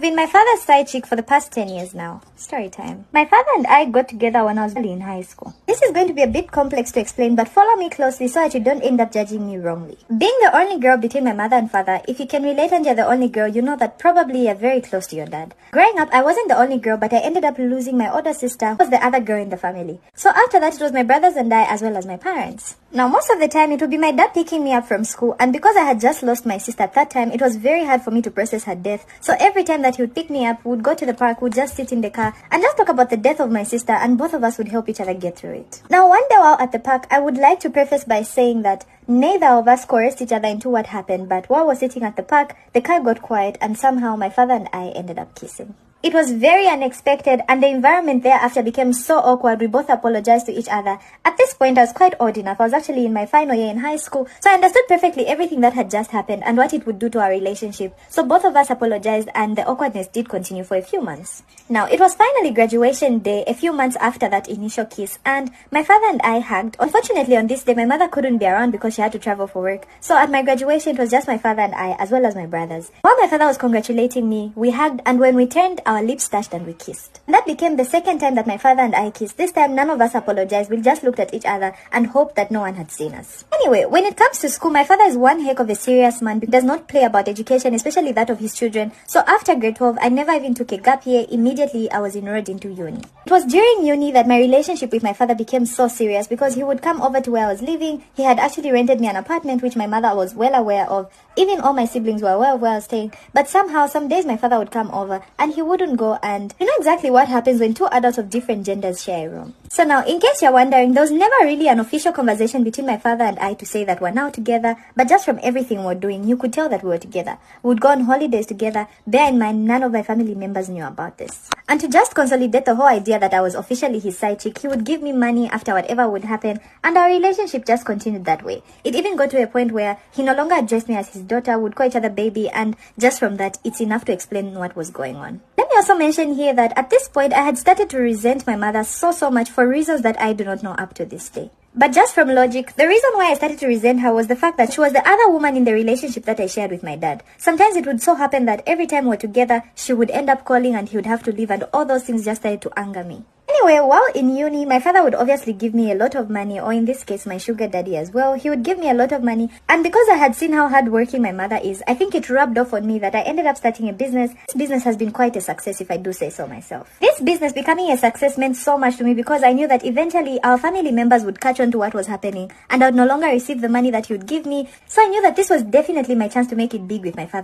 been my father's side chick for the past 10 years now. Story time. My father and I got together when I was in high school. This is going to be a bit complex to explain, but follow me closely so that you don't end up judging me wrongly. Being the only girl between my mother and father, if you can relate and you're the only girl, you know that probably you're very close to your dad. Growing up, I wasn't the only girl, but I ended up losing my older sister, who was the other girl in the family. So after that, it was my brothers and I, as well as my parents. Now, most of the time, it would be my dad picking me up from school, and because I had just lost my sister at that time, it was very hard for me to process her death. So every time that he would pick me up, we would go to the park, we'd just sit in the car, and just talk about the death of my sister, and both of us would help each other get through it. Now, one day while at the park, I would like to preface by saying that neither of us coerced each other into what happened, but while we're sitting at the park, the car got quiet, and somehow my father and I ended up kissing. It was very unexpected, and the environment thereafter became so awkward. We both apologized to each other. At this point, I was quite old enough. I was actually in my final year in high school, so I understood perfectly everything that had just happened and what it would do to our relationship. So both of us apologized, and the awkwardness did continue for a few months. Now, it was finally graduation day, a few months after that initial kiss, and my father and I hugged. Unfortunately, on this day, my mother couldn't be around because she had to travel for work. So at my graduation, it was just my father and I, as well as my brothers. While my father was congratulating me, we hugged, and when we turned, our lips touched and we kissed. And that became the second time that my father and I kissed. This time, none of us apologized. We just looked at each other and hoped that no one had seen us. Anyway, when it comes to school, my father is one heck of a serious man. He does not play about education, especially that of his children. So after grade 12, I never even took a gap year. Immediately, I was enrolled into uni. It was during uni that my relationship with my father became so serious because he would come over to where I was living. He had actually rented me an apartment, which my mother was well aware of. Even all my siblings were aware of where I was staying. But somehow, some days my father would come over and he wouldn't go, and you know exactly what happens when two adults of different genders share a room. So now, in case you're wondering, there was never really an official conversation between my father and I to say that we're now together, but just from everything we're doing, you could tell that we were together. We would go on holidays together. Bear in mind, none of my family members knew about this. And to just consolidate the whole idea that I was officially his side chick, he would give me money after whatever would happen, and our relationship just continued that way. It even got to a point where he no longer addressed me as his daughter, would call each other baby, and just from that, it's enough to explain what was going on. Let me also mention here that at this point, I had started to resent my mother so much for reasons that I do not know up to this day. But just from logic, the reason why I started to resent her was the fact that she was the other woman in the relationship that I shared with my dad. Sometimes it would so happen that every time we were together, she would end up calling and he would have to leave, and all those things just started to anger me. Anyway, while in uni, my father would obviously give me a lot of money, or in this case, my sugar daddy as well. He would give me a lot of money, and because I had seen how hardworking my mother is, I think it rubbed off on me that I ended up starting a business. This business has been quite a success, if I do say so myself. This business becoming a success meant so much to me because I knew that eventually our family members would catch on to what was happening, and I would no longer receive the money that he would give me. So I knew that this was definitely my chance to make it big with my father.